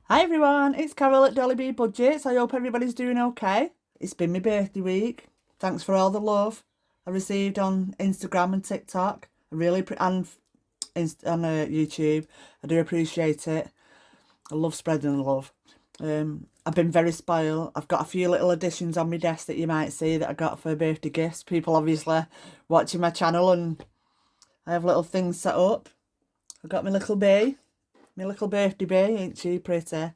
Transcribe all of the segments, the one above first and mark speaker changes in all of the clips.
Speaker 1: Hi everyone, it's Carol at Dolly B Budgets. I hope everybody's doing okay. It's been my birthday week. Thanks for all the love I received on Instagram and TikTok. And on YouTube. I do appreciate it. I love spreading the love. I've been very spoiled. I've got a few little additions on my desk that you might see that I got for birthday gifts. People obviously watching my channel, and I have little things set up. I've got my little bee. My little birthday bee, ain't she pretty?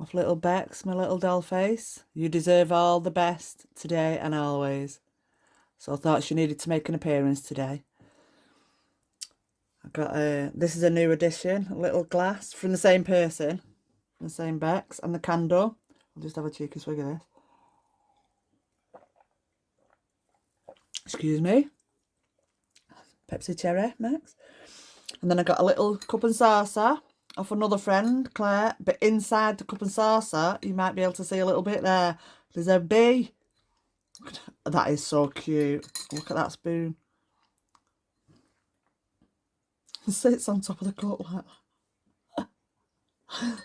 Speaker 1: Off little Bex, my little doll face. You deserve all the best today and always. So I thought she needed to make an appearance today. I got this is a new addition, a little glass from the same person, from the same Bex, and the candle. I'll just have a cheeky swig of this. Excuse me. Pepsi Cherry Max. And then I got a little cup and saucer off another friend, Claire. But inside the cup and saucer, you might be able to see a little bit there. There's a bee. That is so cute. Look at that spoon. It sits on top of the cup like that.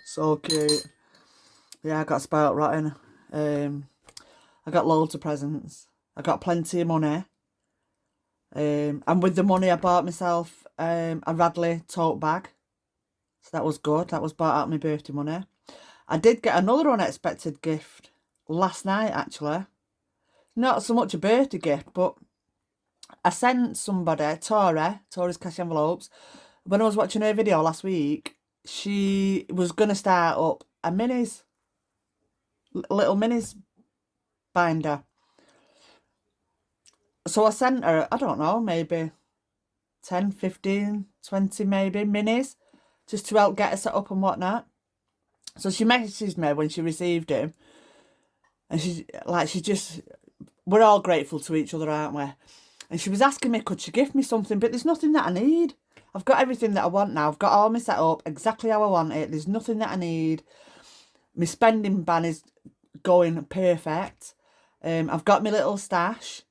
Speaker 1: So cute. Yeah, I got spoilt rotten. I got loads of presents. I got plenty of money. And with the money I bought myself a Radley tote bag. So that was good. That was bought out of my birthday money. I did get another unexpected gift last night, actually. Not so much a birthday gift, but I sent somebody, Tori's Cash Envelopes. When I was watching her video last week, she was going to start up a little minis binder. So I sent her, I don't know, maybe 10, 15, 20 maybe minis, just to help get her set up and whatnot. So she messaged me when she received him, and we're all grateful to each other, aren't we? And she was asking me, could she gift me something? But there's nothing that I need. I've got everything that I want now. I've got all my set up exactly how I want it. There's nothing that I need. My spending ban is going perfect. I've got my little stash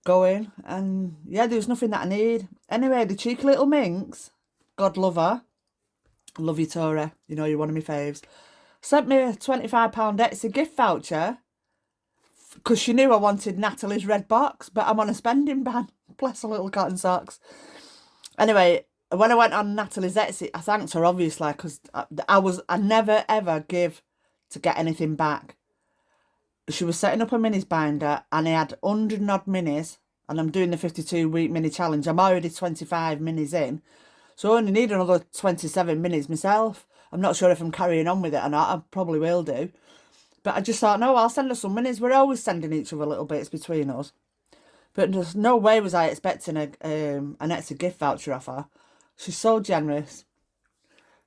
Speaker 1: going, and yeah, there's nothing that I need. Anyway, the cheeky little minx, God love her. Love you, Tori. You know you're one of my faves. Sent me a £25 Etsy gift voucher because she knew I wanted Natalie's red box, but I'm on a spending ban. Bless her little cotton socks. Anyway, when I went on Natalie's Etsy, I thanked her obviously because I never ever give to get anything back. She was setting up a minis binder, and I had 100 and odd minis, and I'm doing the 52-week mini challenge. I'm already 25 minis in, so I only need another 27 minis myself. I'm not sure if I'm carrying on with it or not. I probably will do. But I just thought, no, I'll send her some minis. We're always sending each other little bits between us. But there's no way was I expecting an Etsy gift voucher off her. She's so generous.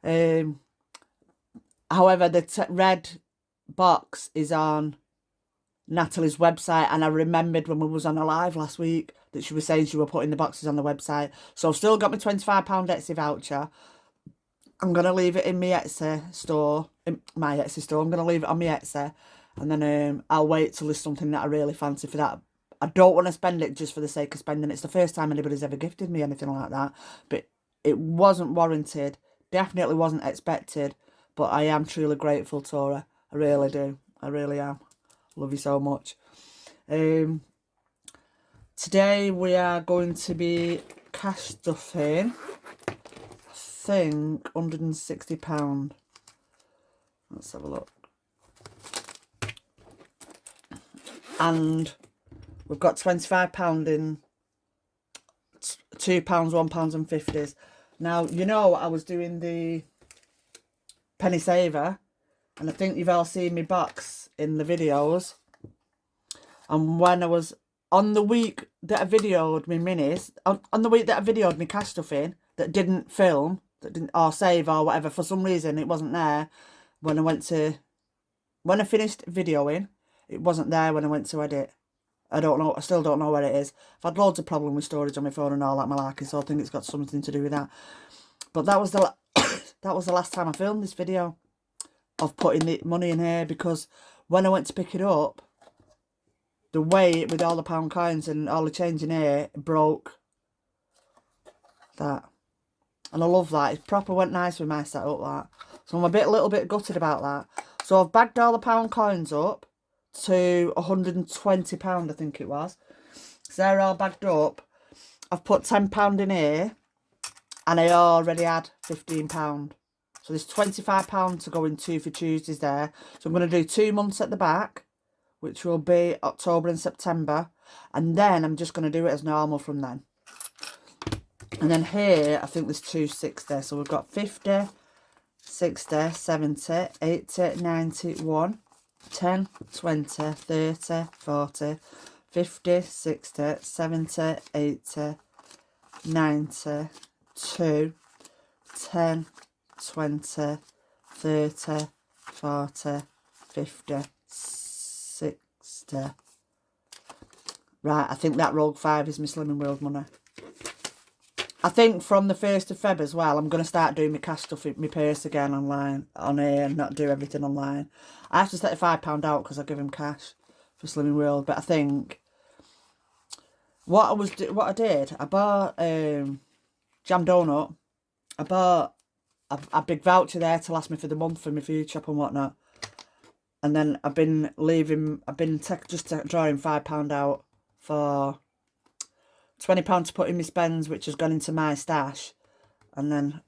Speaker 1: However, the red box is on Natalie's website, and I remembered when we was on a live last week that she was saying she were putting the boxes on the website. So I've still got my £25 Etsy voucher. I'm going to leave it in my Etsy store. I'm going to leave it on my Etsy, and then I'll wait till there's something that I really fancy for that. I don't want to spend it just for the sake of spending. It's the first time anybody's ever gifted me anything like that. But it wasn't warranted. Definitely wasn't expected. But I am truly grateful, Tora. I really do. I really am. Love you so much. Today we are going to be cash stuffing, I think, £160. Let's have a look. And we've got £25 in £2, £1 and 50s. Now, you know I was doing the penny saver, and I think you've all seen my box in the videos. And when I was on the week that I videoed my minis, on the week that I videoed my cash stuffing, that didn't film, that didn't, or save or whatever, for some reason it wasn't there when I finished videoing, it wasn't there when I went to edit. I don't know, I still don't know where it is. I've had loads of problems with storage on my phone and all that malarkey, so I think it's got something to do with that. But that was the that was the last time I filmed this video of putting the money in here, because when I went to pick it up, the weight with all the pound coins and all the change in here broke that. And I love that. It proper went nice with my setup, that. So I'm a little bit gutted about that. So I've bagged all the pound coins up to £120, I think it was. So they're all bagged up. I've put £10 in here. And I already had £15. So there's £25 to go in Two for Tuesdays there. So I'm going to do 2 months at the back, which will be October and September. And then I'm just going to do it as normal from then. And then here, I think there's 260. So we've got 50, 60, 70, 80, 90, 1, 10, 20, 30, 40, 50, 60, 70, 80, 90, 2, 10, 20, 30, 40, 50, 60. Right, I think that Rogue 5 is my Slimming World money. I think from the 1st of Feb as well, I'm going to start doing my cash stuff in my purse again online, on here, and not do everything online. I have to take the £5 out because I give him cash for Slimming World. But I think what I did, I bought Jam Donut. I bought a big voucher there to last me for the month for my food shop and whatnot. And then I've been drawing £5 out for £20 to put in my spends, which has gone into my stash, and then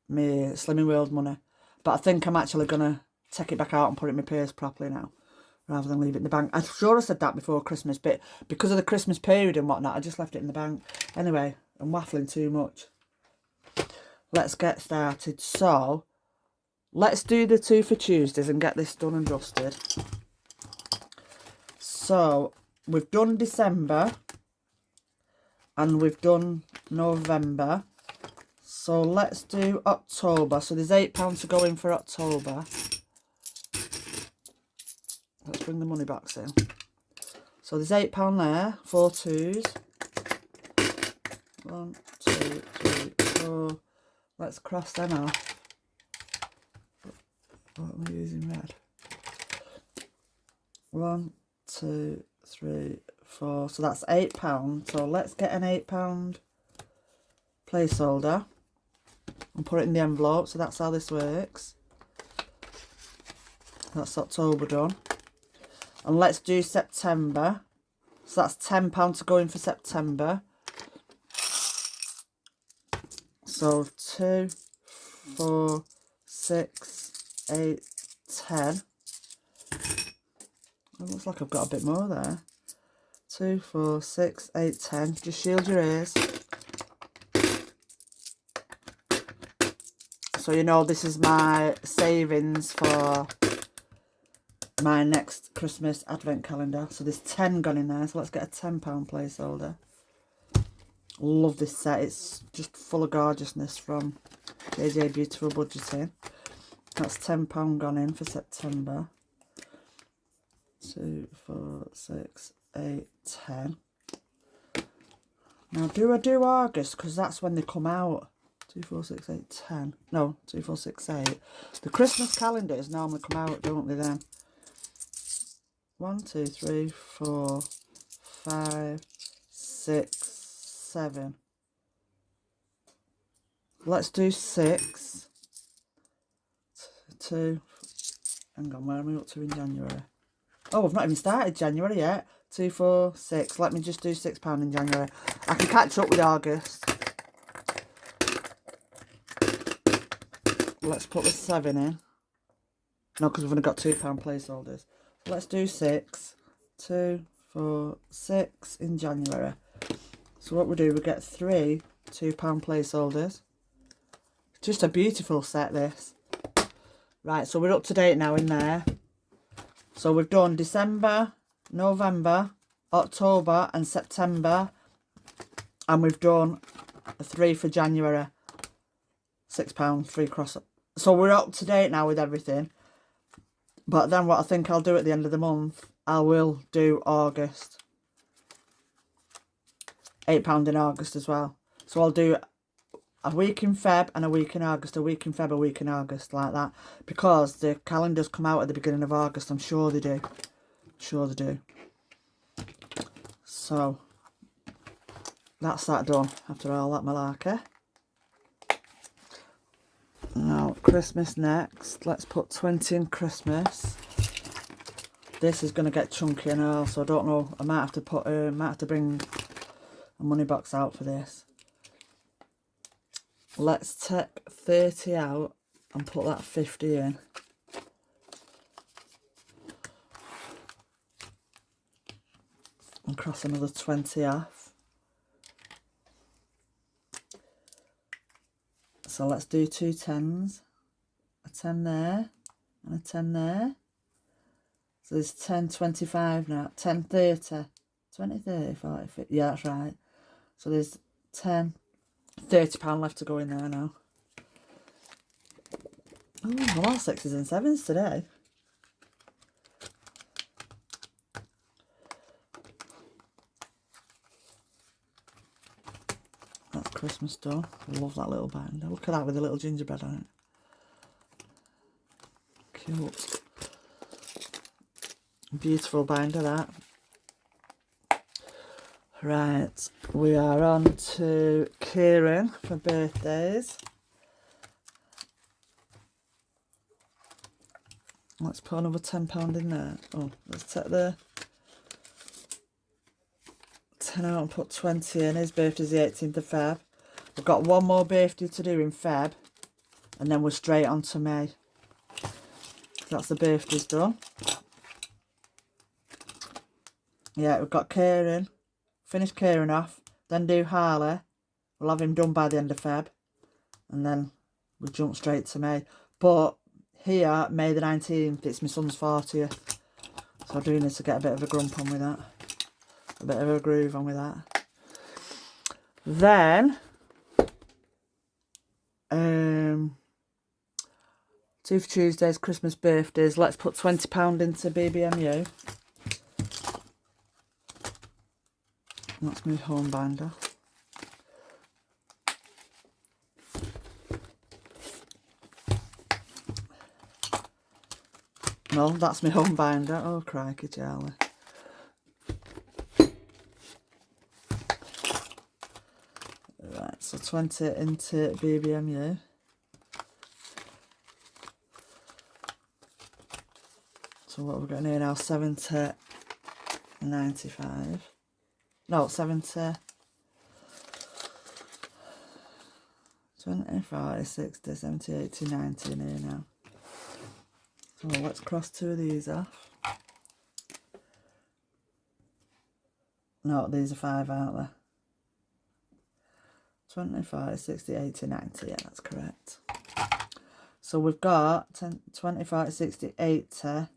Speaker 1: my Slimming World money. But I think I'm actually going to take it back out and put it in my purse properly now, rather than leave it in the bank. I'm sure I said that before Christmas, but because of the Christmas period and whatnot, I just left it in the bank. Anyway, I'm waffling too much. Let's get started. So, let's do the Two for Tuesdays and get this done and dusted. So, we've done December. And we've done November. So let's do October. So there's £8 to go in for October. Let's bring the money box in. So there's £8 there. 4 twos. 1, 2, 3, 4. Let's cross them off. What am I using red? 1, 2, 3, 4. So that's £8. So let's get an £8 placeholder and put it in the envelope. So that's how this works. That's October done. And let's do September. So that's £10 to go in for September. So 2, 4, 6, 8, 10. It looks like I've got a bit more there. 2, 4, 6, 8, 10. Just shield your ears. So you know this is my savings for my next Christmas advent calendar. So there's 10 gone in there. So let's get a £10 placeholder. Love this set. It's just full of gorgeousness from JJ Beautiful Budgeting. That's £10 gone in for September. 2, 4, 6, 8, 10. Now, do I do August? Because that's when they come out. 2, 4, 6, 8, 10. No, 2, 4, 6, 8. The Christmas calendars normally come out, don't they, then? 1, 2, 3, 4, 5, 6, 7. Let's do 6. 2. Hang on, where am I up to in January? Oh, I've not even started January yet. 2, 4, 6. Let me just do £6 in January. I can catch up with August. Let's put the 7 in. No, because we've only got £2 placeholders. Let's do 6. 2, 4, 6 in January. So what we do, we get 3 £2 placeholders. Just a beautiful set, this. Right, so we're up to date now in there. So we've done December, November, October and September. And we've done a 3 for January. £6 free cross. So we're up to date now with everything. But then what I think I'll do at the end of the month, I will do August. £8 in August as well. So I'll do a week in Feb and a week in August, a week in Feb, a week in August, like that. Because the calendars come out at the beginning of August, I'm sure they do. Sure they do. So, that's that done after all that malarkey. Christmas next. Let's put 20 in Christmas. This is going to get chunky now, so I don't know. I might have to bring a money box out for this. Let's take 30 out and put that 50 in. And cross another 20 off. So let's do 2 10s. A 10 there and a 10 there. So there's 10, 25 now. 10, 30. 20, 30, 40, 50. Yeah, that's right. So there's 10, £30 left to go in there now. Oh, a lot of 6s and 7s today. That's Christmas done. I love that little binder. Look at that with a little gingerbread on it. Cute. Beautiful binder, that. Right, we are on to Kieran for birthdays. Let's put another £10 in there. Oh, let's take the 10 out and put 20 in. His birthday's the 18th of Feb. We've got one more birthday to do in Feb, and then we're straight on to May. That's the birthdays done. Yeah, we've got Kieran. Finish Kieran off, then do Harley. We'll have him done by the end of Feb, and then we'll jump straight to May. But here, May the 19th, it's my son's 40th. So I do need to get a bit of a grump on with that. A bit of a groove on with that. Then, 2 for Tuesdays, Christmas birthdays. Let's put £20 into BBMU. That's my home binder. No, that's my home binder. Oh, crikey, Charlie. Right, so 20 into BBMU. So what we're getting here now, 70, 95. No, 70, 20, 40, 60, 70, 80, 90 in here now. So let's cross 2 of these off. No, these are 5, aren't they? 20, 40, 60, 80, 90. Yeah, that's correct. So we've got 10, 20, 40, 60, 80,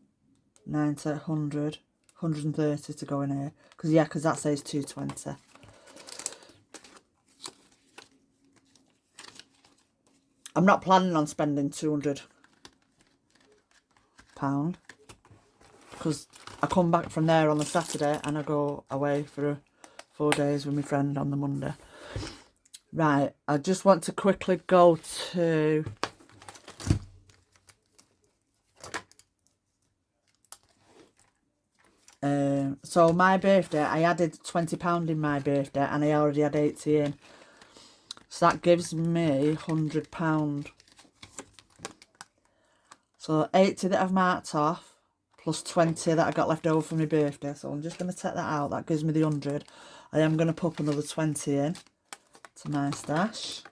Speaker 1: 90, 100, 130 to go in here. Because that says 220. I'm not planning on spending £200. Because I come back from there on the Saturday and I go away for 4 days with my friend on the Monday. Right, I just want to quickly go to... so my birthday, I added £20 in my birthday and I already had 80 in. So that gives me £100. So 80 that I've marked off, plus 20 that I got left over for my birthday. So I'm just going to take that out. That gives me the 100. I am going to pop another 20 in to my stash.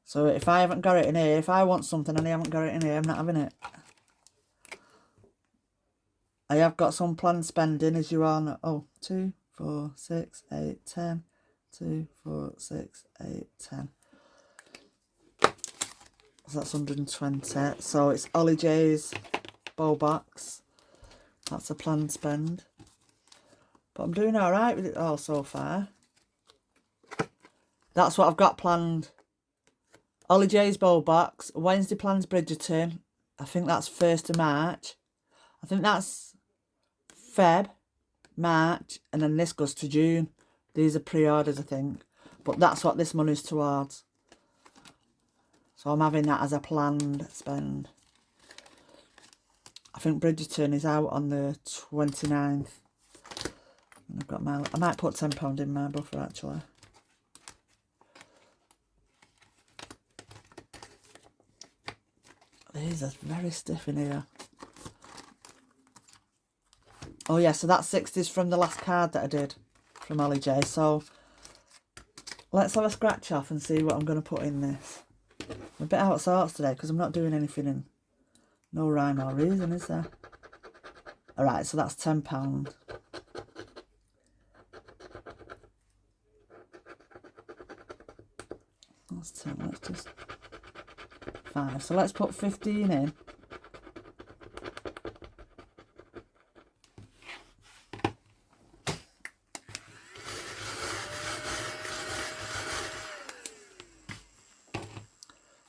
Speaker 1: So if I haven't got it in here, if I want something and I haven't got it in here, I'm not having it. I have got some planned spending, as you all know. Oh, 2, 4, 6, 8, 10. 2, 4, 6, 8, 10. So that's 120. So it's Ollie J's bow box. That's a planned spend. But I'm doing alright with it all so far. That's what I've got planned. Ollie J's bow box. Wednesday plans Bridgerton. I think that's 1st of March. I think that's Feb, March, and then this goes to June. These are pre-orders, I think. But that's what this money's towards. So I'm having that as a planned spend. I think Bridgerton is out on the 29th. And I've got my... I might put £10 in my buffer, actually. these are very stiff in here. Oh yeah, so that 60's from the last card that I did from Ollie J. So let's have a scratch off and see what I'm going to put in this. I'm a bit out of sorts today because I'm not doing anything in no rhyme or reason, is there? Alright, so that's £10. That's 10, let's just... 5. So let's put 15 in.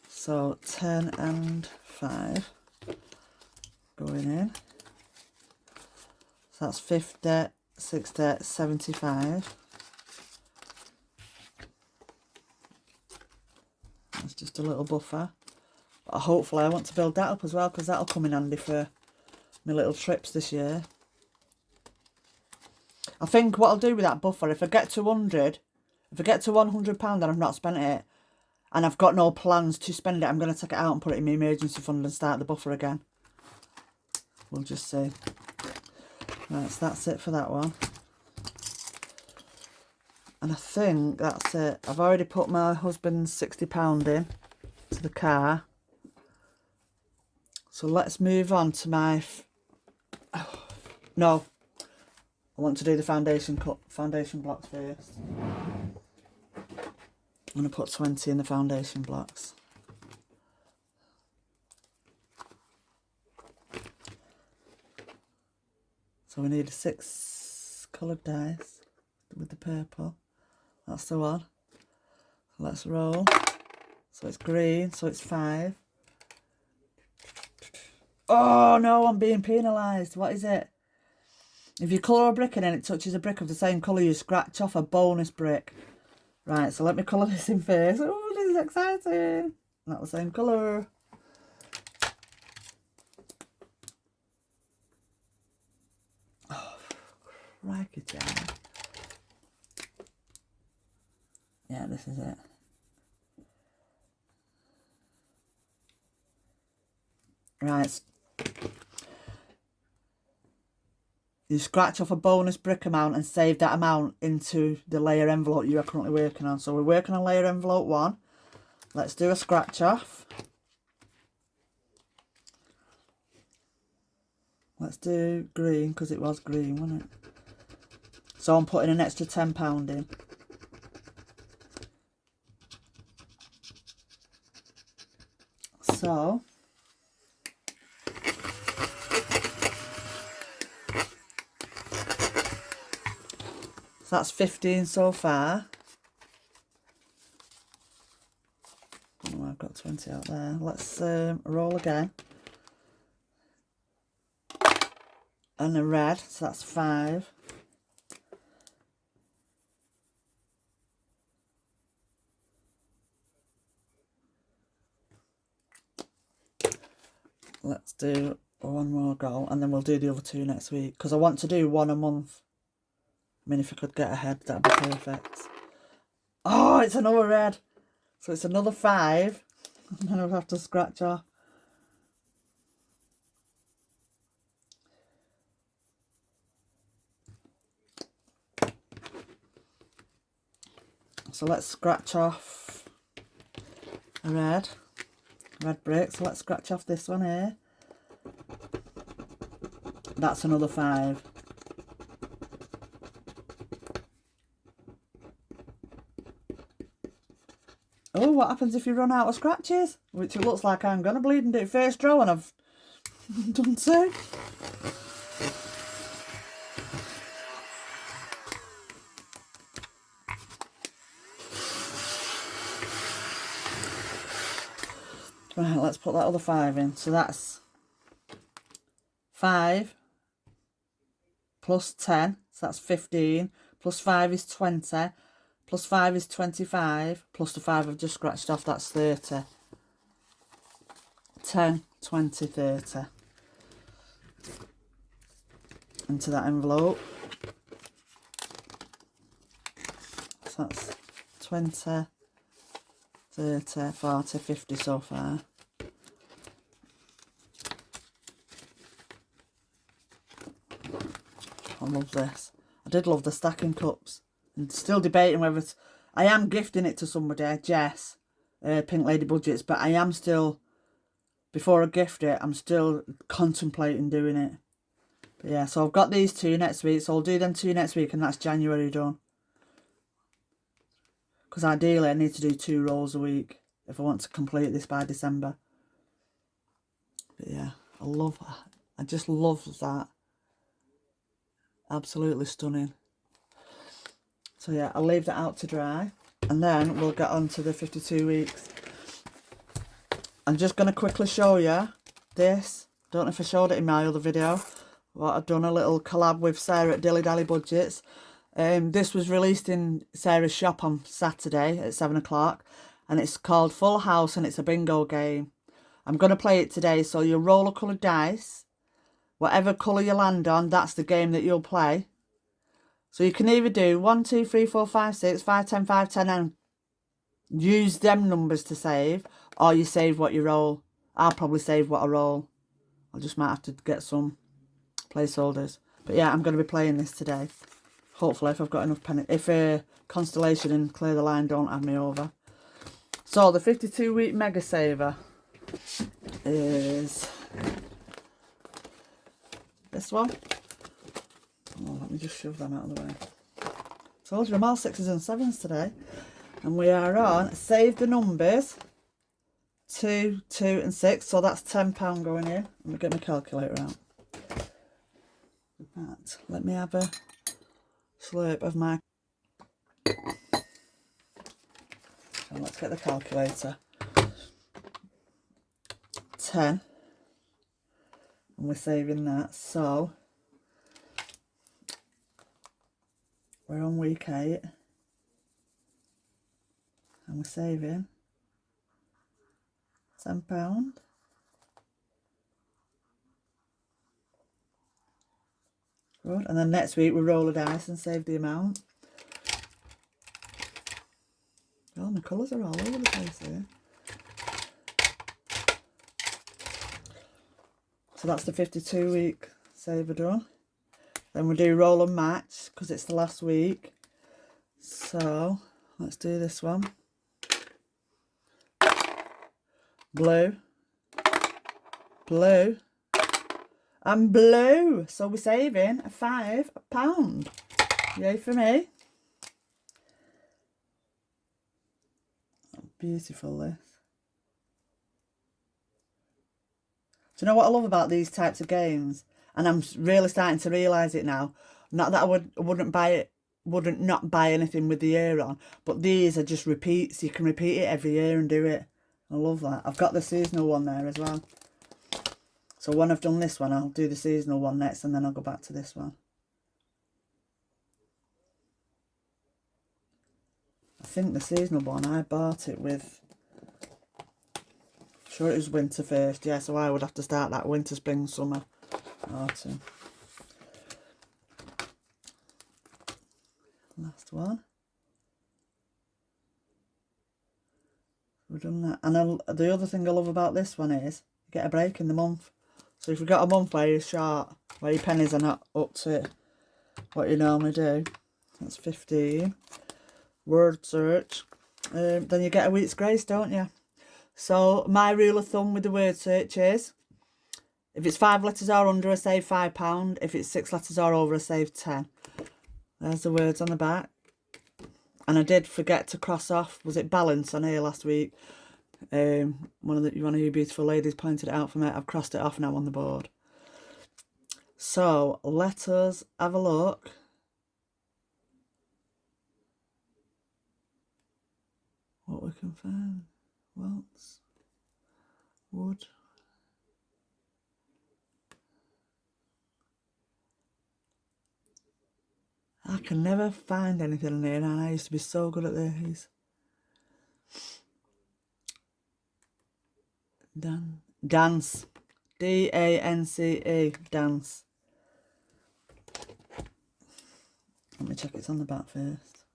Speaker 1: So 10 and 5 going in. So that's 50, 60, 75. That's just a little buffer. But hopefully I want to build that up as well because that'll come in handy for my little trips this year. I think what I'll do with that buffer, if I get to 100, if I get to £100 and I've not spent it, and I've got no plans to spend it, I'm going to take it out and put it in my emergency fund and start the buffer again. We'll just see. Right, so that's it for that one. And I think that's it. I've already put my husband's £60 in to the car. So let's move on to my... No. I want to do the foundation blocks first. I'm going to put 20 in the foundation blocks. So we need 6 coloured dice with the purple. That's the one. So let's roll. So it's green, so it's 5. Oh no, I'm being penalised. What is it? If you colour a brick in and it touches a brick of the same colour, you scratch off a bonus brick. Right, so let me colour this in first. Oh, this is exciting. Not the same colour. Oh, crikey, Jan. Yeah, this is it. Right. You scratch off a bonus brick amount and save that amount into the layer envelope you are currently working on. So we're working on layer envelope 1. Let's do a scratch off. Let's do green because it was green, wasn't it? So I'm putting an extra £10 in. So that's 15 so far. Oh, I've got 20 out there. Let's roll again. And a red, so that's 5. Let's do one more go and then we'll do the other 2 next week because I want to do 1 a month. I mean, if I could get ahead, that'd be perfect. Oh, it's another red. So it's another 5. And then I'll have to scratch off. So let's scratch off a red brick. So let's scratch off this one here. That's another 5. Oh, what happens if you run out of scratches? Which it looks like I'm going to bleed and do first row and I've done 2. Right, let's put that other 5 in. So that's 5 plus 10, so that's 15, plus 5 is 20, plus 5 is 25, plus the 5 I've just scratched off, that's 30. 10, 20, 30. Into that envelope. So that's 20, 30, 40, 50 so far. I love this. I did love the stacking cups. And still debating whether it's... I am gifting it to somebody, Jess, Pink Lady Budgets, but I am still... Before I gift it, I'm still contemplating doing it. But yeah, so I've got these 2 next week. So I'll do them 2 next week and that's January done. Because ideally I need to do 2 rolls a week if I want to complete this by December. But yeah, I love that. I just love that. Absolutely stunning. So yeah, I'll leave that out to dry. And then we'll get on to the 52 weeks. I'm just going to quickly show you this. Don't know if I showed it in my other video. But I've done a little collab with Sarah at Dilly Dally Budgets. This was released in Sarah's shop on Saturday at 7 o'clock. And it's called Full House and it's a bingo game. I'm going to play it today. So you roll a coloured dice. Whatever colour you land on, that's the game that you'll play. So you can either do 1, 2, 3, 4, 5, 6, 5, 10, 5, 10 and use them numbers to save. Or you save what you roll. I'll probably save what I roll. I just might have to get some placeholders. But yeah, I'm going to be playing this today. Hopefully, if I've got enough penny. If Constellation and Clear the Line don't have me over. So, the 52-week Mega Saver is this one. Oh, let me just shove them out of the way. Told you I'm all 6s and 7s today. And we are on Save the Numbers 2, 2 and 6. So that's £10 going in. Let me get my calculator out. Right, let me have a slurp of my... So let's get the calculator. 10. And we're saving that. So we're on week 8. And we're saving £10. Good. And then next week we roll a dice and save the amount. Oh, my colours are all over the place here. So that's the 52-week saver done. Then we do roll and match because it's the last week. So let's do this one. Blue. Blue. And blue. So we're saving £5. Yay for me. Beautiful this. Do you know what I love about these types of games? And I'm really starting to realise it now. Not that I wouldn't not buy anything with the year on, but these are just repeats. You can repeat it every year and do it. I love that. I've got the seasonal one there as well. So when I've done this one, I'll do the seasonal one next and then I'll go back to this one. I think the seasonal one, I bought it with... I'm sure it was winter first. Yeah, so I would have to start that winter, spring, summer, autumn. Last one. We've done that. And the other thing I love about this one is you get a break in the month. So if you've got a month where you're short, where your pennies are not up to what you normally do, that's 15. Word search. Then you get a week's grace, don't you? So my rule of thumb with the word search is, if it's 5 letters or under, I save £5. If it's 6 letters or over, I save 10. There's the words on the back. And I did forget to cross off, was it balance on here last week? One of you beautiful ladies pointed it out for me. I've crossed it off now on the board. So let us have a look. What we can find. Waltz. Wood. I can never find anything in here, and I used to be so good at these. Dance. D-A-N-C-E. Dance. Let me check it's on the back first.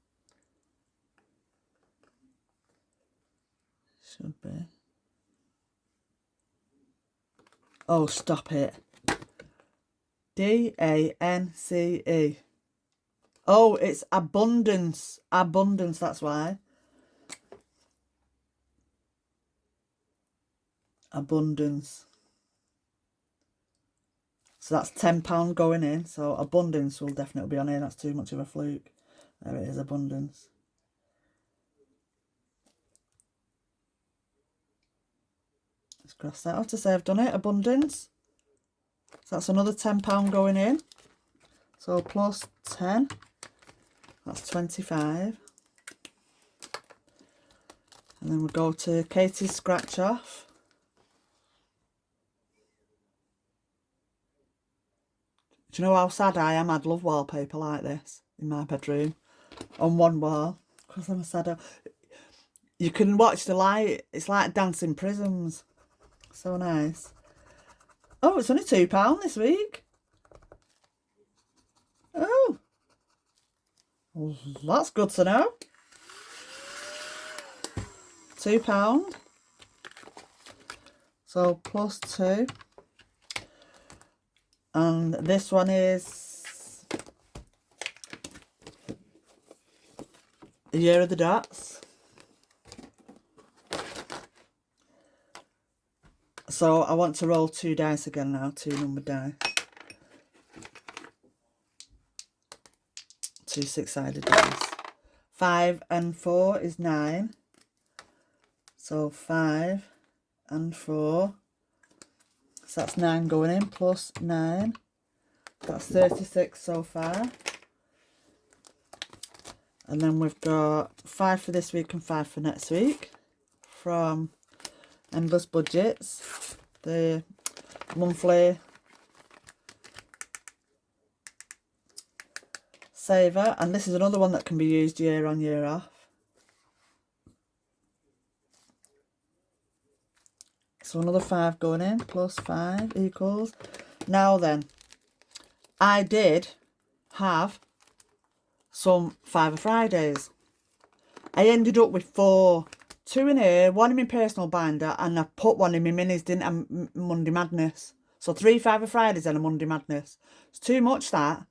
Speaker 1: Should be. Oh, stop it. D-A-N-C-E. Oh, it's abundance. Abundance, that's why. Abundance. So that's £10 going in. So abundance will definitely be on here. That's too much of a fluke. There it is, abundance. Let's cross that off to say I've done it. Abundance. So that's another £10 going in. So plus 10. That's 25. And then we'll go to Katie's scratch off. Do you know how sad I am? I'd love wallpaper like this in my bedroom on one wall because I'm a sad. You can watch the light. It's like dancing prisms. So nice. Oh, it's only £2 this week. Oh, well, that's good to know. £2. So plus 2. And this one is a Year of the Dots. So I want to roll 2 dice again now, 2 numbered dice. 2 6-sided dice. 5 and 4 is 9. So 5 and 4. So that's 9 going in, plus 9. That's 36 so far. And then we've got 5 for this week and 5 for next week from Endless Budgets, the monthly saver. And this is another one that can be used year on, year off. So another 5 going in, plus 5 equals. Now then, I did have some Fiver Fridays. I ended up with 4. 2 in here, 1 in my personal binder, and I put 1 in my minis, didn't I? Monday Madness. So 3 Fiver Fridays and a Monday Madness. It's too much that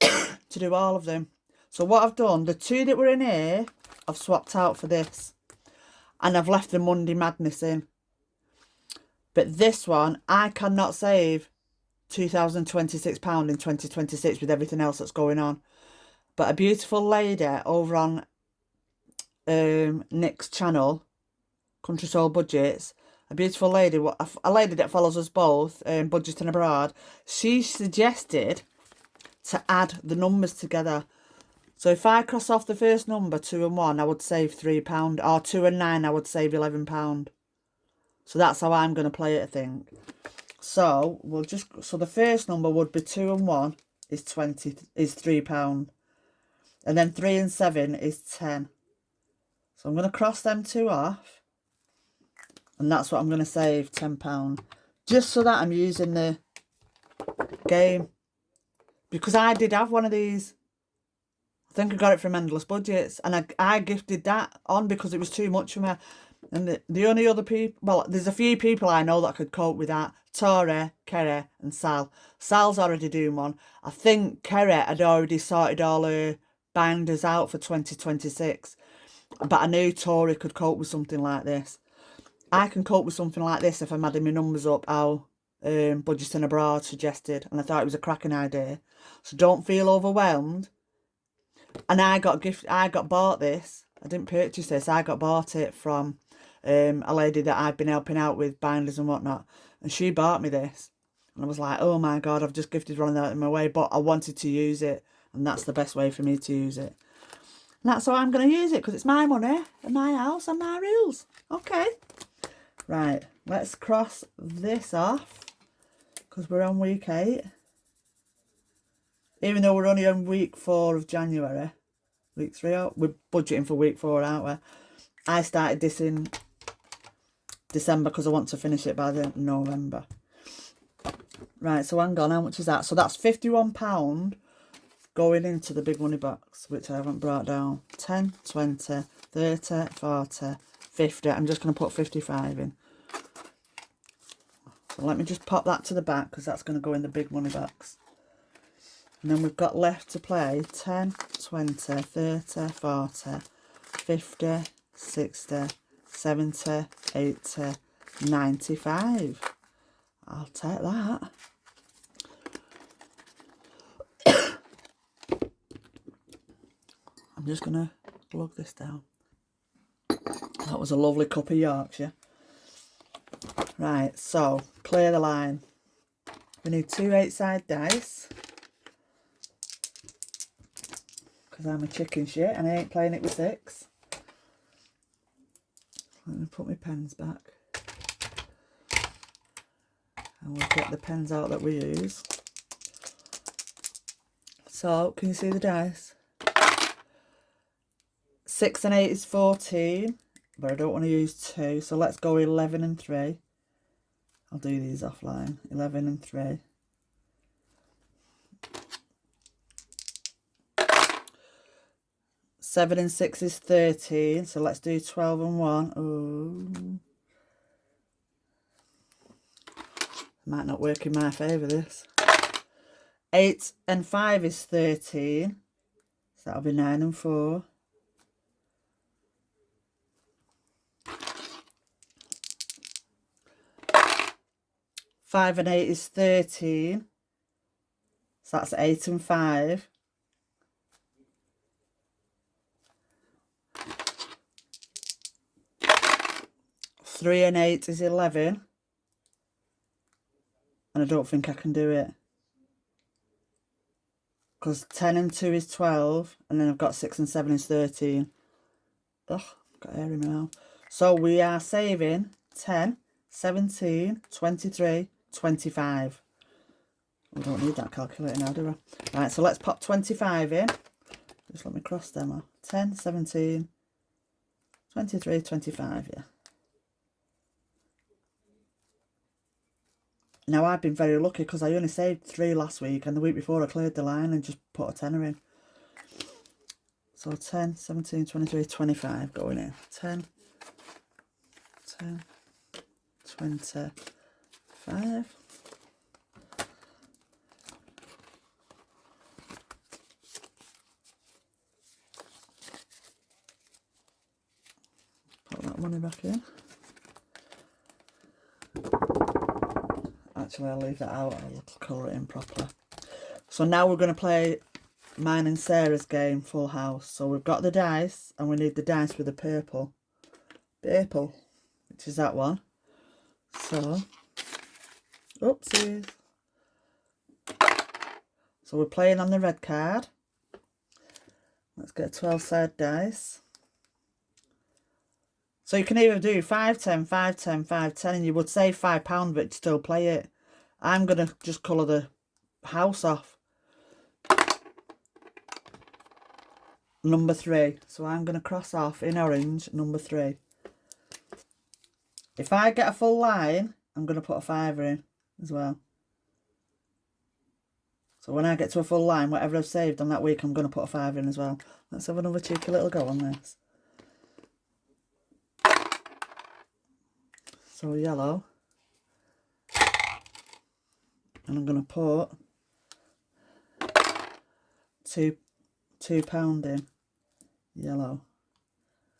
Speaker 1: to do all of them. So what I've done, the 2 that were in here, I've swapped out for this. And I've left the Monday Madness in. But this one, I cannot save £2,026 in 2026 with everything else that's going on. But a beautiful lady over on Nick's channel, Country Soul Budgets, a beautiful lady, a lady that follows us both, Budgeting Abroad, she suggested to add the numbers together. So if I cross off the first number, 2 and 1, I would save £3, or 2 and 9, I would save £11. So that's how I'm going to play it, I think. So we'll so the first number would be 2 and 1 is £3. And then 3 and 7 is 10. So I'm going to cross them 2 off. And that's what I'm going to save, £10. Just so that I'm using the game. Because I did have one of these. I think I got it from Endless Budgets. And I gifted that on because it was too much for me. And the only other people, well, there's a few people I know that could cope with that. Tori, Kerry and Sal. Sal's already doing one. I think Kerry had already sorted all her binders out for 2026. But I knew Tori could cope with something like this. I can cope with something like this if I'm adding my numbers up how Budgeting Abroad suggested. And I thought it was a cracking idea. So don't feel overwhelmed. And I got bought this. I didn't purchase this. I bought it from a lady that I've been helping out with binders and whatnot. And she bought me this. And I was like, oh my God, I've just gifted one of that in my way. But I wanted to use it. And that's the best way for me to use it. And that's how I'm going to use it. Because it's my money and my house and my rules. Okay. Right. Let's cross this off. Because we're on week 8. Even though we're only on week 4 of January. Week 3 out. We're budgeting for week 4, aren't we? I started this in December because I want to finish it by the end of November. Right, so hang on, how much is that? So that's £51 going into the big money box, which I haven't brought down. 10, 20, 30, 40, 50. I'm just going to put 55 in. So let me just pop that to the back because that's going to go in the big money box. And then we've got left to play 10, 20, 30, 40, 50, 60, 70, 80, 95. I'll take that. I'm just going to lug this down. That was a lovely cup of Yorkshire. Right, so clear the line. We need 2 8-side dice. Because I'm a chicken shit and I ain't playing it with 6. Let me put my pens back. And we'll get the pens out that we use. So, can you see the dice? 6 and 8 is 14, but I don't want to use 2, so let's go 11 and 3. I'll do these offline. 11 and 3. Seven and 6 is 13, so let's do 12 and 1. Oh, might not work in my favour, this. 8 and 5 is 13, so that'll be 9 and 4. 5 and 8 is 13, so that's 8 and 5. 3 and 8 is 11. And I don't think I can do it. Because 10 and 2 is 12. And then I've got 6 and 7 is 13. Ugh, got air in my mouth. So we are saving 10, 17, 23, 25. We don't need that calculator now, do we? Right, so let's pop 25 in. Just let me cross them off. 10, 17, 23, 25, yeah. Now, I've been very lucky because I only saved 3 last week and the week before I cleared the line and just put a tenner in. So 10, 17, 23, 25 going in. 10, 10, 25. Put that money back in. Actually, I'll leave that out. I'll colour it in properly. So now we're going to play mine and Sarah's game, Full House. So we've got the dice, and we need the dice with the purple. Purple, which is that one. So, oopsies. So we're playing on the red card. Let's get a 12-side dice. So you can either do 5, 10, 5, 10, 5, 10, and you would save £5, but still play it. I'm going to just colour the house off. Number 3. So I'm going to cross off in orange, number 3. If I get a full line, I'm going to put a 5 in as well. So when I get to a full line, whatever I've saved on that week, I'm going to put a 5 in as well. Let's have another cheeky little go on this. So yellow. And I'm going to put £2 in yellow.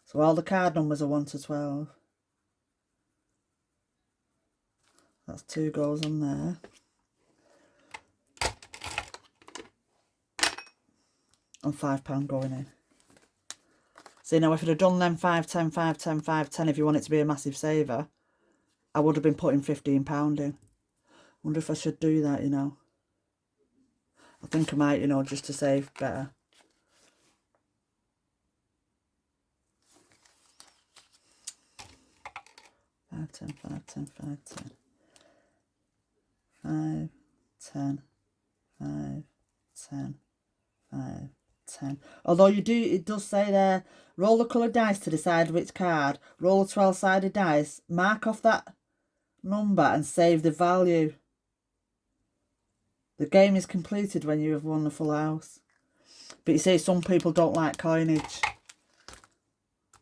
Speaker 1: So all the card numbers are 1 to 12. That's 2 goes on there. And £5 going in. See, now if I'd have done them 5, 10, 5, 10, 5, 10, if you want it to be a massive saver, I would have been putting £15 in. Wonder if I should do that, you know. I think I might, you know, just to save better. Five, 10, 5, 10, 5, 10. 5, 10, 5, 10, 5, 10. Although it does say there, roll the coloured dice to decide which card. Roll a 12-sided dice. Mark off that number and save the value. The game is completed when you have won the full house. But you see, some people don't like coinage.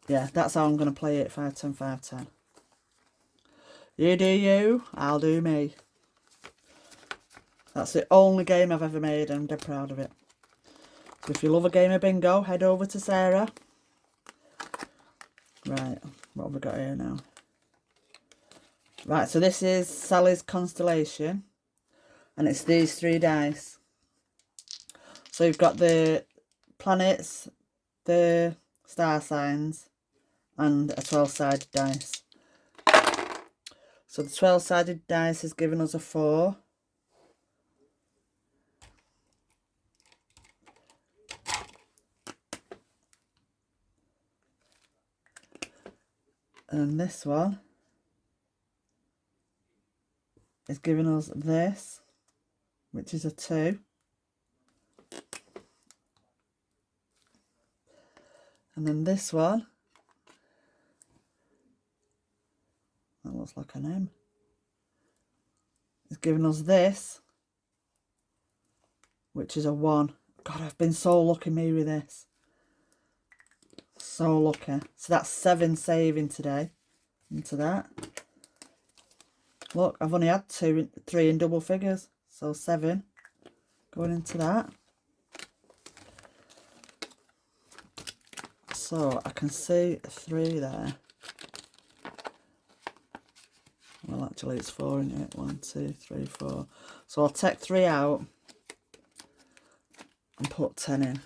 Speaker 1: Yeah, that's how I'm going to play it. 5, 10, 5, 10. You do you, I'll do me. That's the only game I've ever made and I'm dead proud of it. So if you love a game of bingo, head over to Sarah. Right, what have we got here now? Right, so this is Sally's Constellation. And it's these 3 dice. So you've got the planets, the star signs, and a 12-sided dice. So the 12-sided dice has given us a 4. And this one is giving us this, which is a 2. And then this one, that looks like an M, is giving us this, which is a 1. God, I've been so lucky me with this. So lucky. So that's 7 saving today into that. Look, I've only had 3 in double figures. So 7 going into that. So I can see 3 there. Well, actually it's 4 in it. 1, 2, 3, 4. So I'll take 3 out and put 10 in.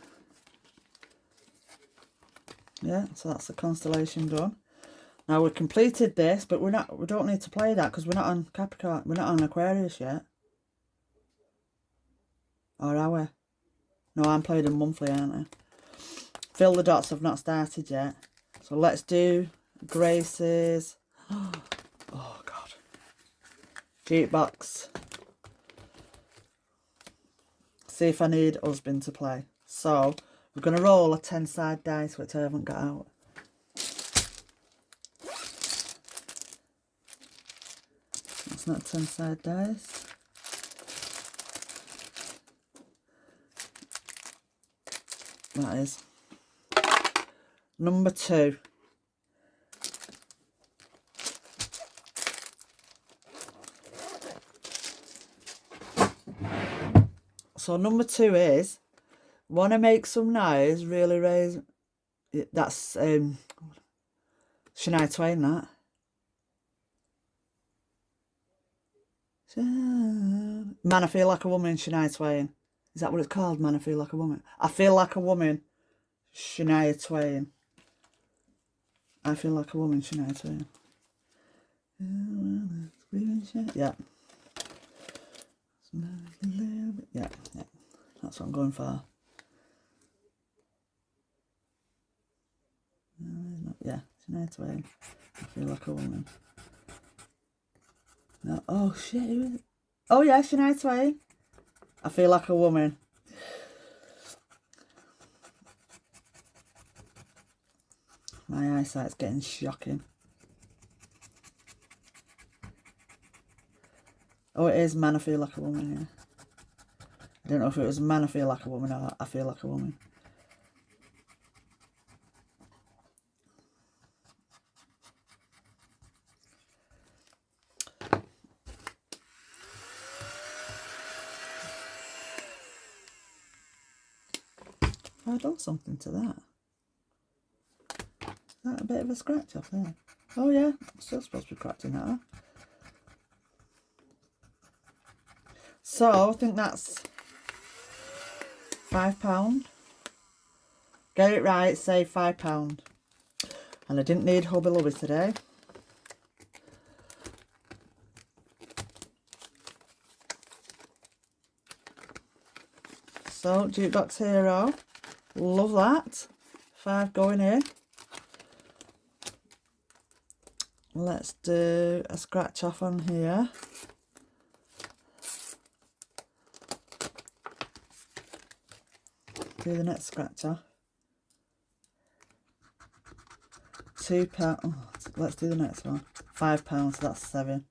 Speaker 1: Yeah, so that's the constellation done. Now we've completed this, but we don't need to play that because we're not on Capricorn. We're not on Aquarius yet. Or are we? No, I'm playing them monthly, aren't I? Fill the dots have not started yet. So let's do Grace's. Oh, God. Jukebox. See if I need husband to play. So we're going to roll a 10-side dice, which I haven't got out. That's not a 10-side dice. That is. Number 2. So number 2 is, want to make some noise, really raise. That's Shania Twain, that. Man, I Feel Like a Woman, Shania Twain. Is that what it's called? Man, I Feel Like a Woman. I Feel Like a Woman, Shania Twain. I Feel Like a Woman, Shania Twain. Yeah. Yeah, yeah. That's what I'm going for. Yeah, Shania Twain. I Feel Like a Woman. No. Oh, shit. Who is it? Oh, yeah, Shania Twain. I Feel Like a Woman. My eyesight's getting shocking. Oh, it is Man, I Feel Like a Woman, yeah. I don't know if it was Man, I Feel Like a Woman or I Feel Like a Woman. Have I done something to that? Is that a bit of a scratch off there? Oh, yeah. I'm still supposed to be cracking that off. So, I think that's £5. Get it right, save £5. And I didn't need Hubby Lubby today. So, Jukebox Hero. Love that. 5 going in. Let's do a scratch off on here. Do the next scratch off. £2. Oh, let's do the next one. £5, so that's 7.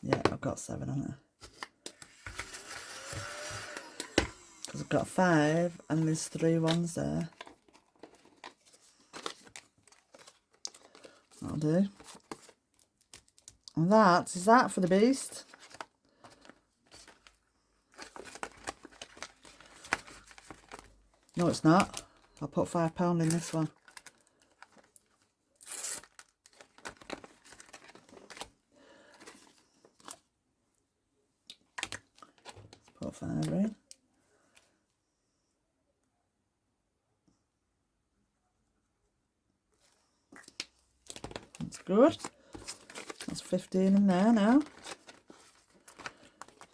Speaker 1: Yeah, I've got 7 on it. Because I've got 5 and there's 3 ones there. That'll do. And that is that for the beast. No, it's not. I'll put £5 in this one. Let's put 5 in. That's good. That's 15 in there now.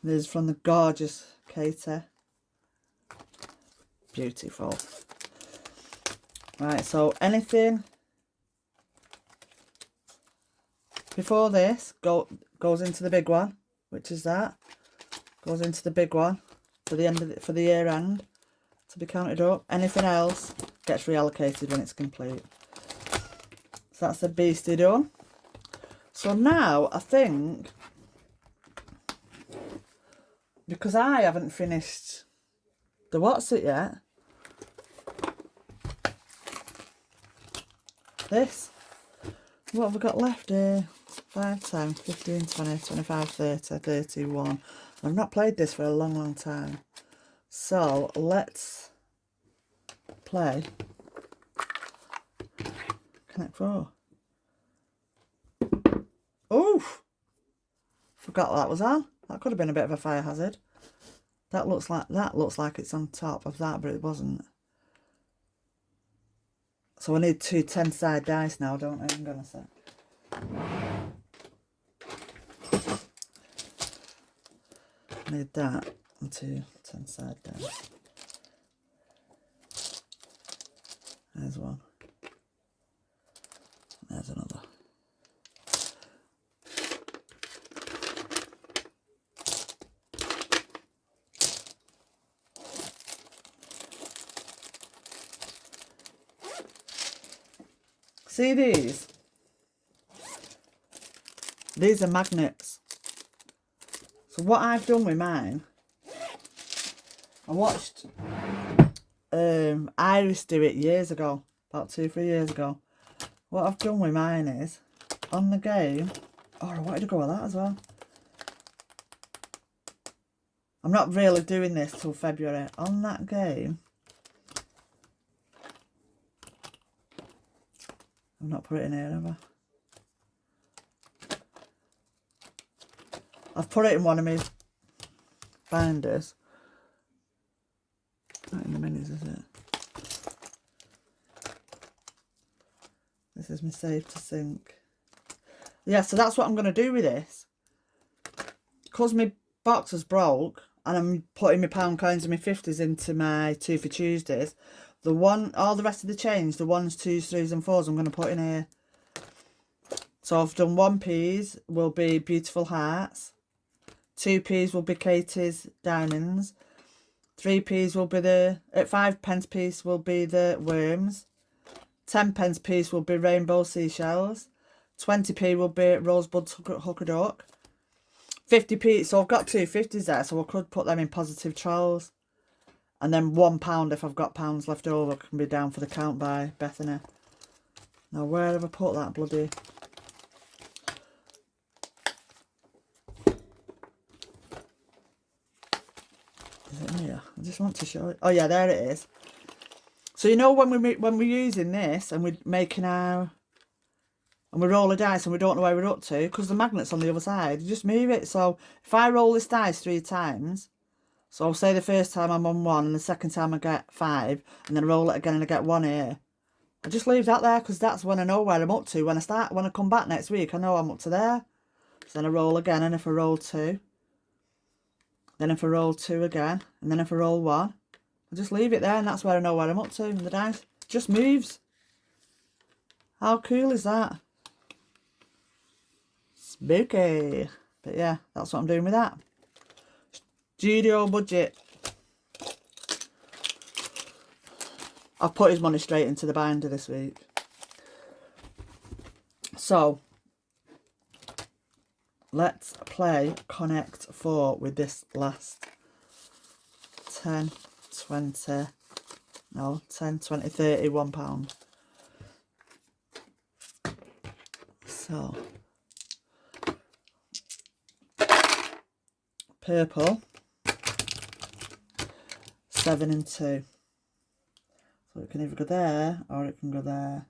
Speaker 1: This is from the gorgeous Katie. Beautiful. Right, so anything before this goes into the big one, which is that. Goes into the big one for the end of for the year end to be counted up. Anything else gets reallocated when it's complete. So that's the beastie done. So now I think, because I haven't finished the what's it yet, this, what have we got left here? 5, 10, 15, 20, 25, 30, 31. I've not played this for a long time. So let's play Connect 4. Oof! Forgot that was on. That could have been a bit of a fire hazard. That looks like it's on top of that, but it wasn't. So I need 2 10-side dice now, don't I? Hang on a sec. I need that and 2 10-side dice. There's one. There's another. See these? These are magnets. So what I've done with mine, I watched Iris do it years ago, about 2-3 years ago. What I've done with mine is, on the game, oh, I wanted to go with that as well. I'm not really doing this till February. On that game, I've not put it in here, have I? I've put it in one of my binders. Not in the minis, is it? This is my save to sync. Yeah, so that's what I'm going to do with this. Because my box is broke and I'm putting my pound coins and my 50s into my 2 for Tuesdays, all the rest of the change, the 1s, 2s, 3s and 4s, I'm going to put in here. So I've done 1p's will be Beautiful Hearts. 2p's will be Katie's Diamonds. 3p's will be the, at 5p piece will be the Worms. 10p piece will be Rainbow Seashells. 20p will be Rosebud Hooker Duck. 50p, so I've got 2 50s there, so I could put them in positive trolls. And then £1 if I've got pounds left over can be down for the count by Bethany. Now where have I put that bloody... Is it here? I just want to show it. Oh yeah, there it is. So you know when we're using this and we're making our... And we roll a dice and we don't know where we're up to, because the magnet's on the other side, you just move it. So if I roll this dice 3 times, so I'll say the first time I'm on 1 and the second time I get 5, and then I roll it again and I get 1 here. I just leave that there because that's when I know where I'm up to. When I come back next week, I know I'm up to there. So then I roll again, and if I roll 2, then if I roll 2 again, and then if I roll 1, I just leave it there, and that's where I know where I'm up to. And the dice just moves. How cool is that? Spooky. But yeah, that's what I'm doing with that. Studio budget. I've put his money straight into the binder this week. So, let's play Connect 4 with this last 10, 20, no, 10, 20, 30, £1. So, purple, 7 and 2. So it can either go there or it can go there.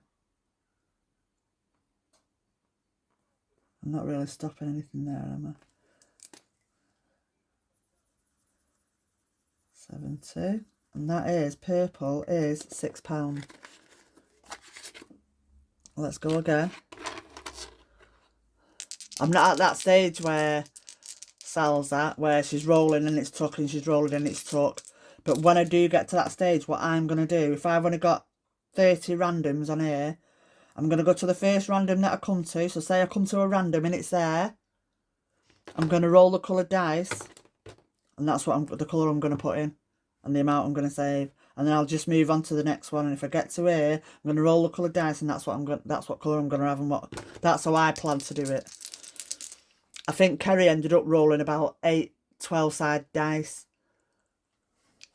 Speaker 1: I'm not really stopping anything there, am I? 7, 2. And that is, purple is £6. Let's go again. I'm not at that stage where Sal's at, where she's rolling and it's tuck and she's rolling and it's tuck. But when I do get to that stage, what I'm going to do, if I've only got 30 randoms on here, I'm going to go to the first random that I come to. So say I come to a random and it's there. I'm going to roll the coloured dice. And that's what the colour I'm going to put in. And the amount I'm going to save. And then I'll just move on to the next one. And if I get to here, I'm going to roll the coloured dice. And that's what colour I'm going to have. And that's how I plan to do it. I think Kerry ended up rolling about 8 12-side dice.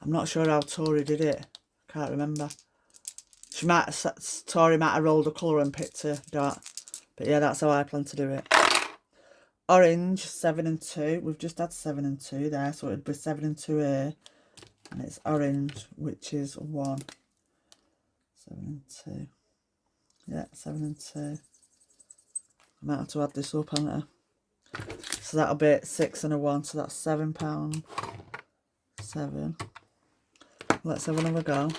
Speaker 1: I'm not sure how Tori did it. I can't remember. Tori might have rolled a colour and picked a dot. But yeah, that's how I plan to do it. Orange, 7 and 2. We've just had 7 and 2 there. So it'd be 7 and 2 here. And it's orange, which is 1. 7 and 2. Yeah, 7 and 2. I might have to add this up, haven't I? So that'll be 6 and a 1. So that's £7. 7. Let's have another go.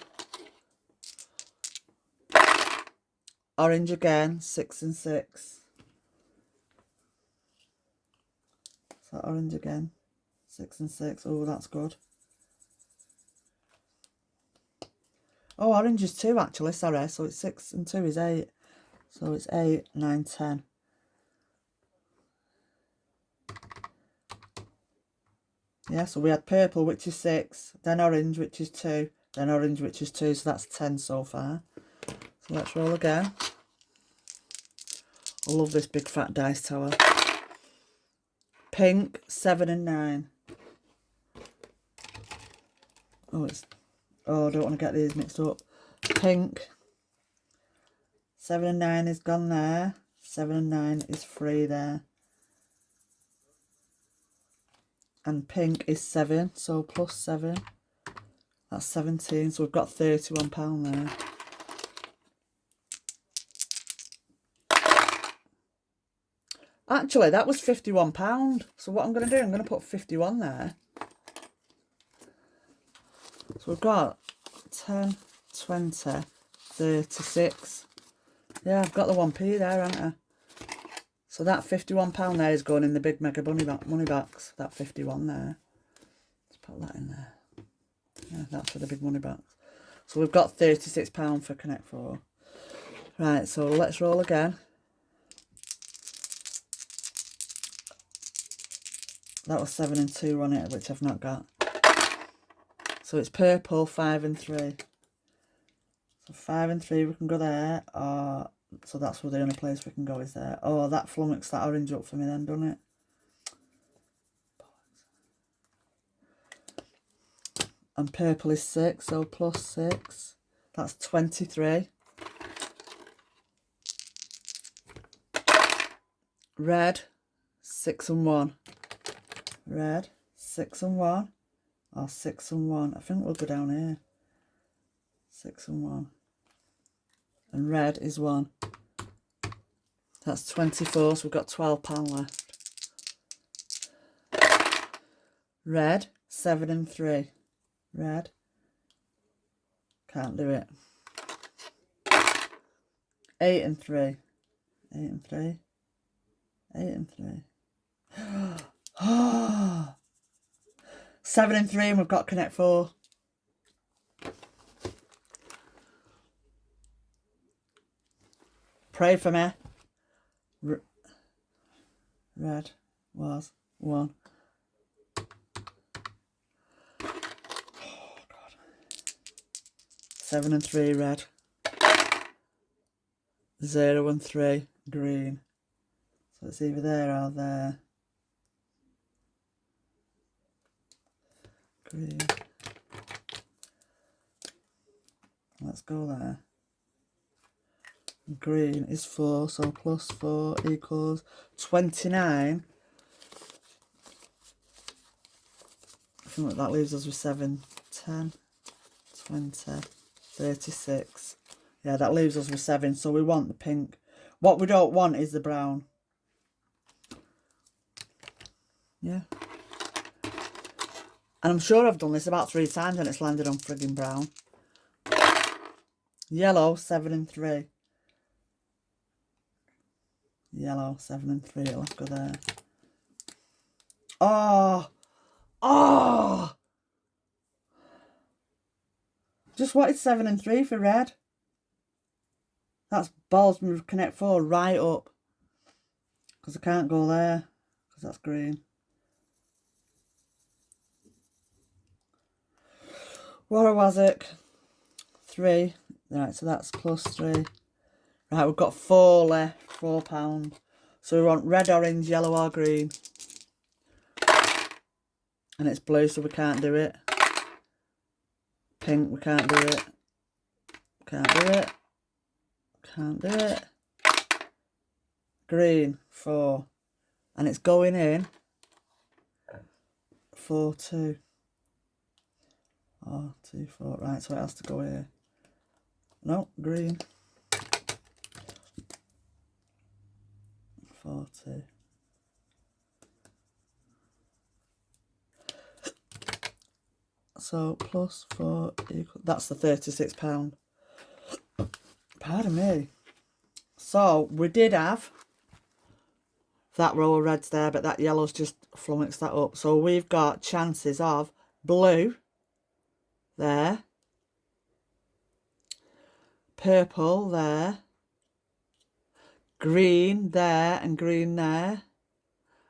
Speaker 1: Orange again, 6 and 6. So orange again, 6 and 6. Oh, that's good. Oh, orange is 2 actually, sorry. So it's 6 and 2 is 8. So it's 8, 9, 10. Yeah, so we had purple, which is 6, then orange, which is 2, then orange, which is 2, so that's 10 so far. So let's roll again. I love this big fat dice tower. Pink, 7 and 9. Oh, I don't want to get these mixed up. Pink, 7 and 9 is gone there. 7 and 9 is free there. And pink is 7, so plus 7. That's 17, so we've got £31 there. Actually, that was £51. So what I'm going to do, I'm going to put 51 there. So we've got 10, 20, 36. Yeah, I've got the 1p there, haven't I? So that £51 there is going in the big mega money box. That 51 there. Let's put that in there. Yeah, that's for the big money box. So we've got £36 for Connect 4. Right, so let's roll again. That was 7 and 2 on it, which I've not got. So it's purple, 5 and 3. So 5 and 3, we can go there. So that's where the only place we can go is there. Oh, that flummoxed that orange up for me then, doesn't it? And purple is 6, so plus 6. That's 23. Red, 6 and 1. Red, 6 and 1. Or 6 and 1. I think we'll go down here. 6 and 1. And red is 1. That's 24, so we've got £12 left. Red, 7 and 3. Red. Can't do it. 8 and 3. 8 and 3. 8 and 3. 7 and 3, and we've got Connect 4. Pray for me. Red was 1. Oh, God. 7 and 3, red. 0 and 3, green. So it's either there or there. Green. Let's go there. Green is 4, so plus 4 equals 29. I think that leaves us with 7, 10, 20, 36. Yeah, that leaves us with 7, so we want the pink. What we don't want is the brown. Yeah. And I'm sure I've done this about 3 times and it's landed on frigging brown. Yellow, 7 and 3. Yellow, 7 and 3. It'll have to go there. Oh! Oh! Just wanted 7 and 3 for red. That's balls move connect 4 right up. Because I can't go there. Because that's green. What was it? 3. Right, so that's plus 3. Right, we've got 4 left. £4. So we want red, orange, yellow or green. And it's blue, so we can't do it. Pink, we can't do it. Can't do it. Can't do it. Green, 4. And it's going in 4, 2. Oh, 2, 4. Right, so it has to go here. No, green. 4, 2. So plus 4 equals, that's the £36. Pardon me. So we did have that row of reds there, but that yellow's just flummoxed that up. So we've got chances of blue there, purple there, green there and green there,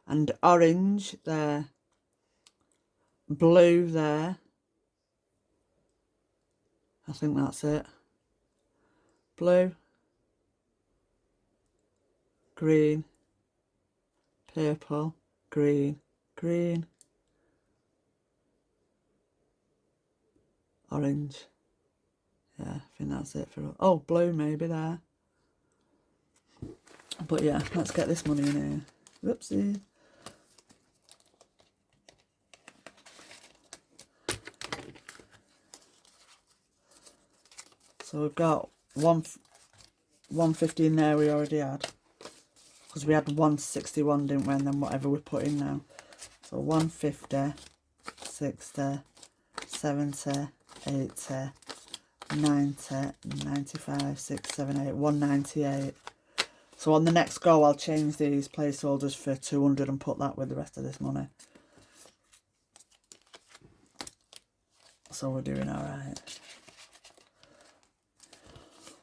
Speaker 1: and orange there, blue there. I think that's it. Blue, green, purple, green, green, orange. Yeah, I think that's it for... Oh, blue maybe there. But yeah, let's get this money in here. Whoopsie. So we've got 115 there we already had. Because we had 161, didn't we? And then whatever we put in now. So 150, 60, 70, 80, 90, 95, 6, 7, 8, 198. So on the next go, I'll change these placeholders for 200 and put that with the rest of this money. So we're doing alright.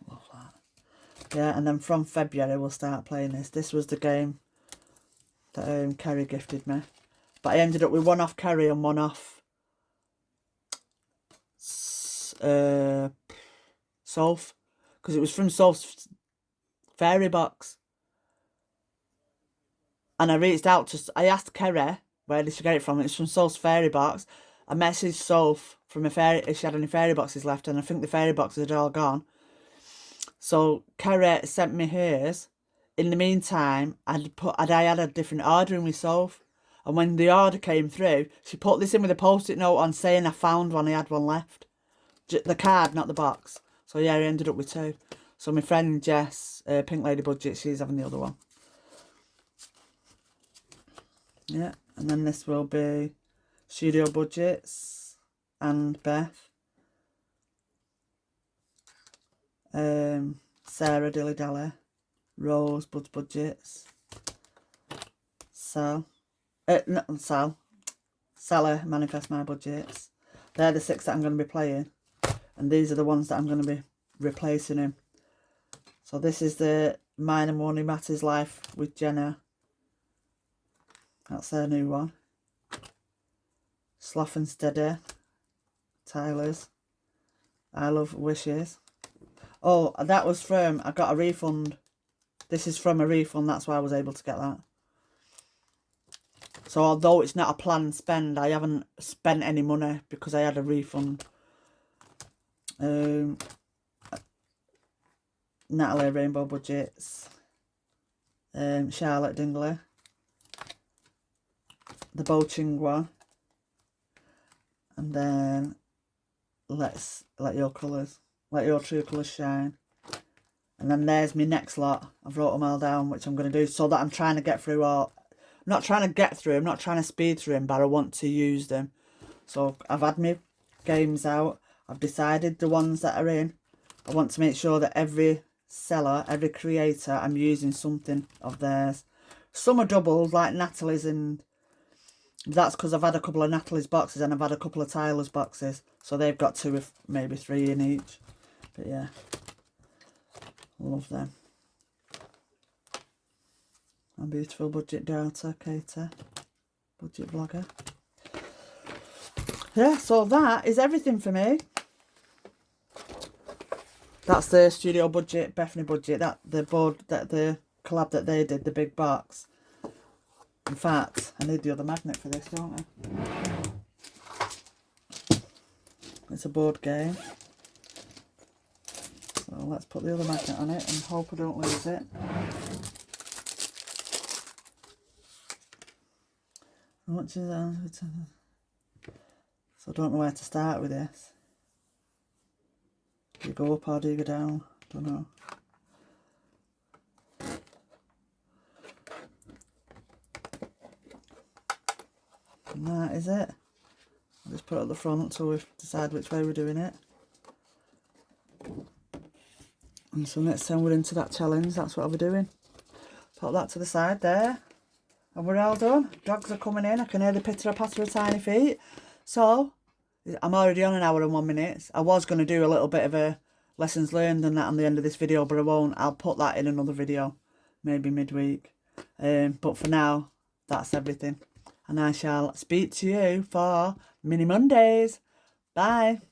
Speaker 1: Love that. Yeah, and then from February, we'll start playing this. This was the game that Kerry gifted me. But I ended up with one off Kerry and one off Soph. Because it was from Soph's fairy box. And I reached out to... I asked Kerry where did she get it from. It's from Soph's fairy box. I messaged Soph from a fairy if she had any fairy boxes left. And I think the fairy boxes had all gone. So Kerry sent me hers. In the meantime, I had a different order in with Soph. And when the order came through, she put this in with a post-it note on saying I found one, I had one left. The card, not the box. So yeah, I ended up with 2. So my friend Jess, Pink Lady Budget, she's having the other one. Yeah, and then this will be Studio Budgets and Beth. Sarah Dilly Dally. Rose Buds Budgets. Sal. Not Sal. Sally Manifest My Budgets. They're the 6 that I'm going to be playing. And these are the ones that I'm going to be replacing him. So this is the Mine and Money Matters Life with Jenna. That's their new one. Sloth and Steady. Tyler's. I Love Wishes. Oh, that was from... I got a refund. This is from a refund. That's why I was able to get that. So although it's not a planned spend, I haven't spent any money because I had a refund. Natalie Rainbow Budgets, Charlotte Dingley, the Bo Chingwa, and then Let Your True Colours Shine. And then there's my next lot. I've wrote them all down, which I'm going to do, so that I'm trying to get through all... I'm not trying to get through them, not trying to speed through them, but I want to use them. So I've had my games out. I've decided the ones that are in. I want to make sure that every seller, every creator, I'm using something of theirs. Some are doubled, like Natalie's, and that's because I've had a couple of Natalie's boxes and I've had a couple of Tyler's boxes. So they've got 2 or maybe 3 in each. But yeah, love them. My beautiful budget daughter, Katie, budget vlogger. Yeah, so that is everything for me. That's the Studio Budget, Bethany Budget, that the collab that they did, the big box. In fact, I need the other magnet for this, don't I? It's a board game. So let's put the other magnet on it and hope I don't lose it. So I don't know where to start with this. Do you go up or do you go down? Don't know. And that is it. I'll just put it at the front until we decide which way we're doing it. And so next time we're into that challenge, that's what I'll be doing. Put that to the side there. And we're all done. Dogs are coming in. I can hear the pitter-patter of tiny feet. So, I'm already on 1 hour and 1 minute. I was going to do a little bit of a lessons learned and that on the end of this video, but I won't. I'll put that in another video, maybe midweek. But for now, that's everything. And I shall speak to you for Mini Mondays. Bye.